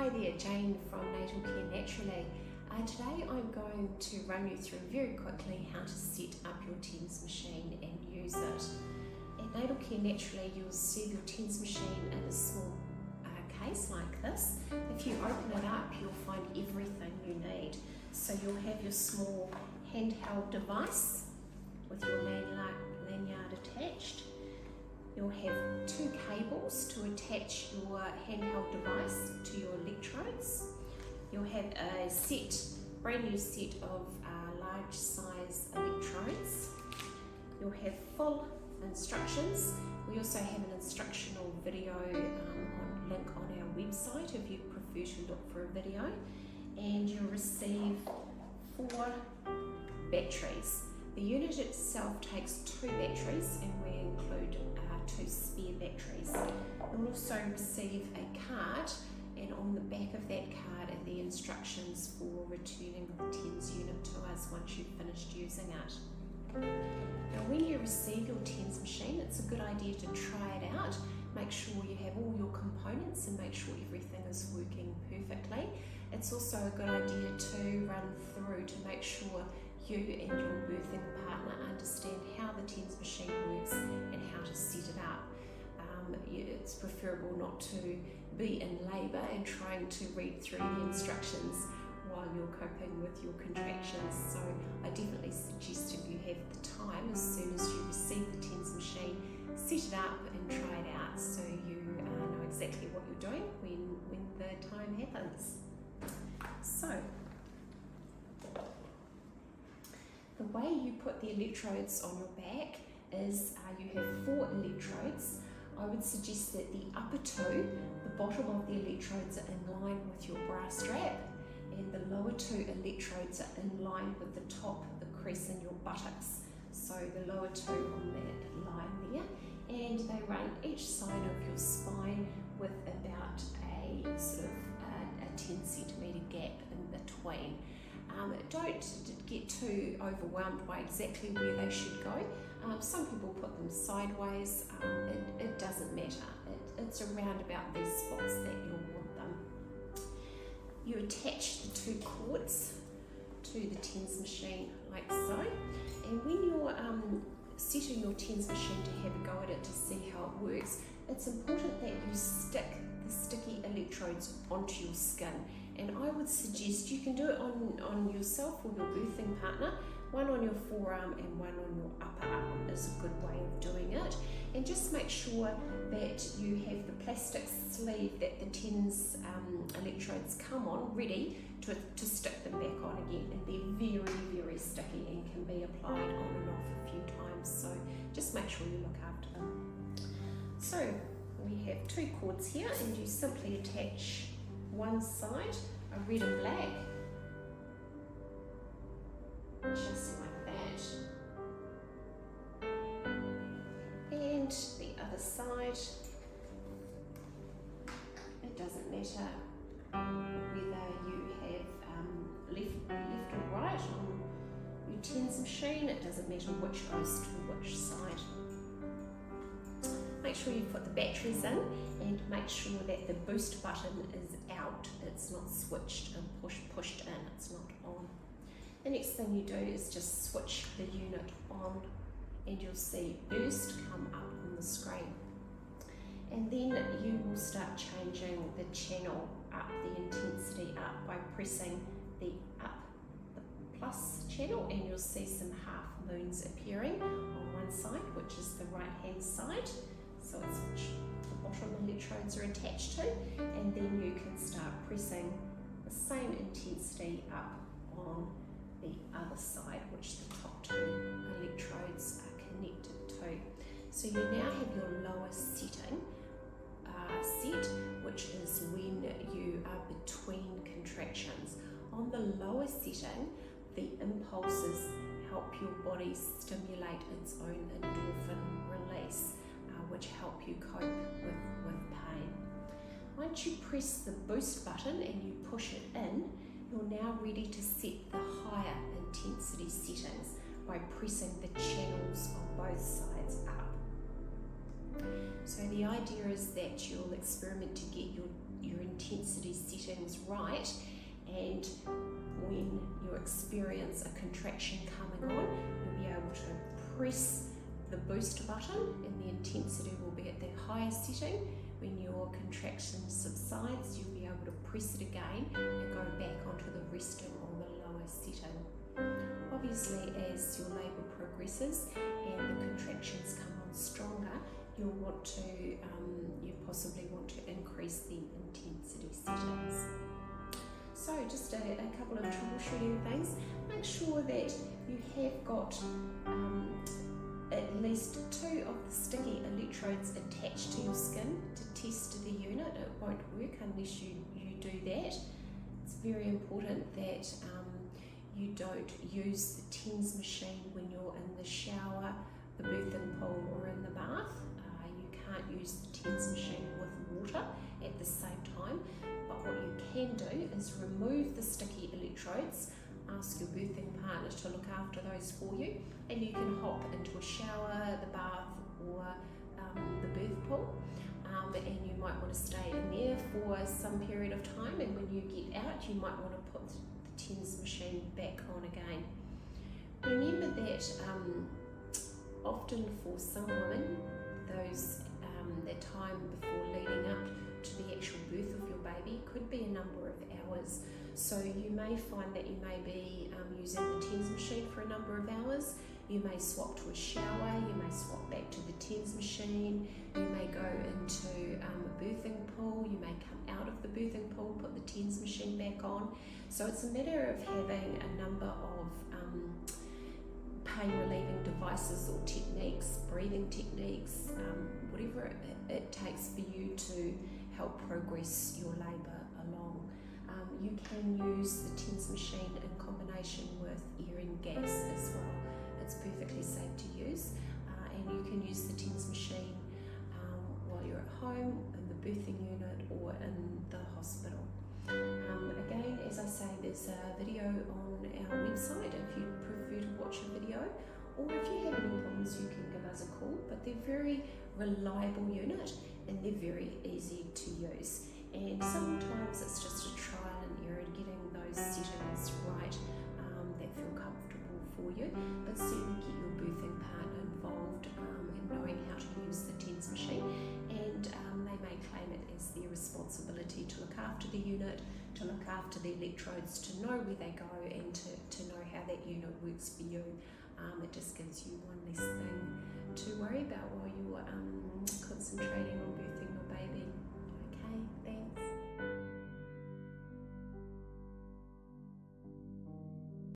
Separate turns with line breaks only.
Hi there, Jane from Natal Care Naturally. Today I'm going to run you through very quickly how to set up your TENS machine and use it. At Natal Care Naturally you'll see your TENS machine in a small case like this. If you open it up you'll find everything you need. So you'll have your small handheld device with your lanyard attached. You'll have two cables to attach your handheld device to your electrodes. You'll have a brand new set of large size electrodes. You'll have full instructions. We also have an instructional video link on our website if you prefer to look for a video. And you'll receive 4 batteries. The unit itself takes 2 batteries and we include 2 spare batteries. You'll also receive a card, and on the back of that card are the instructions for returning the TENS unit to us once you've finished using it. Now when you receive your TENS machine, it's a good idea to try it out. Make sure you have all your components and make sure everything is working perfectly. It's also a good idea to run through to make sure you and your birthing partner understand how the TENS machine works and how to set it up. It's preferable not to be in labour and trying to read through the instructions while you're coping with your contractions. So I definitely suggest if you have the time, as soon as you receive the TENS machine, set it up and try it out so you know exactly what you're doing when the time happens. So, the way you put the electrodes on your back is you have 4 electrodes. I would suggest that the upper 2, the bottom of the electrodes are in line with your bra strap, and the lower 2 electrodes are in line with the top, the crease in your buttocks. So the lower 2 on that line there, and they run each side of your spine with about a sort of a 10 centimetre gap in between. Don't get too overwhelmed by exactly where they should go. Some people put them sideways. It doesn't matter. It's around about these spots that you'll want them. You attach the 2 cords to the TENS machine like so. And when you're setting your TENS machine to have a go at it to see how it works, it's important that you stick the sticky electrodes onto your skin. And I would suggest you can do it on yourself or your birthing partner. One on your forearm and one on your upper arm is a good way of doing it. And just make sure that you have the plastic sleeve that the TENS electrodes come on ready to stick them back on again. And they're very, very sticky and can be applied on and off a few times. So just make sure you look after them. So we have 2 cords here, and you simply attach one side, a red and black, just like that, and the other side. It doesn't matter whether you have left or right on your TENS machine, it doesn't matter which goes to which side. Make sure you put the batteries in and make sure that the boost button is out. It's not switched and pushed in, it's not on. The next thing you do is just switch the unit on and you'll see burst come up on the screen. And then you will start changing the channel up, the intensity up, by pressing the plus channel, and you'll see some half moons appearing on one side, which is the right hand side. So it's which the bottom electrodes are attached to, and then you can start pressing the same intensity up on the other side, which the top 2 electrodes are connected to. So you now have your lower setting set, which is when you are between contractions. On the lower setting, the impulses help your body stimulate its own endorphin release, which help you cope with pain. Once you press the boost button and you push it in, you're now ready to set the higher intensity settings by pressing the channels on both sides up. So the idea is that you'll experiment to get your intensity settings right, and when you experience a contraction coming on, you'll be able to press the boost button and the intensity will be at the highest setting. When your contraction subsides, you'll be able to press it again and go back onto the resting or the lowest setting. Obviously, as your labour progresses and the contractions come on stronger, you possibly want to increase the intensity settings. So just a couple of troubleshooting things. Make sure that you have got at least 2 of the sticky electrodes attached to your skin to test the unit. It won't work unless you do that. It's very important that you don't use the TENS machine when you're in the shower, the birthing pool or in the bath. You can't use the TENS machine with water at the same time, but what you can do is remove the sticky electrodes, ask your birthing partner to look after those for you, and you can hop into a shower, the bath or the birth pool, and you might want to stay in there for some period of time, and when you get out you might want to put the TENS machine back on again. Remember that often for some women, that time before leading up to the actual birth of your baby could be a number of hours. So you may find that you may be using the TENS machine for a number of hours. You may swap to a shower, you may swap back to the TENS machine, you may go into a birthing pool, you may come out of the birthing pool, put the TENS machine back on. So it's a matter of having a number of pain relieving devices or techniques, breathing techniques, whatever it takes for you to help progress your labour along. You can use the TENS machine in combination with air and gas as well. It's perfectly safe to use, and you can use the TENS machine while you're at home, in the birthing unit or in the hospital. Again, as I say, there's a video on our website if you prefer to watch a video, or if you have any problems you can give us a call, but they're very reliable unit and they're very easy to use. And sometimes it's just a trial and error in getting those settings right that feel comfortable for you, but certainly get your birthing partner involved in knowing how to use the TENS machine, and they may claim it as their responsibility to look after the unit, to look after the electrodes, to know where they go and to know how that unit works for you. It just gives you one less thing to worry about while you're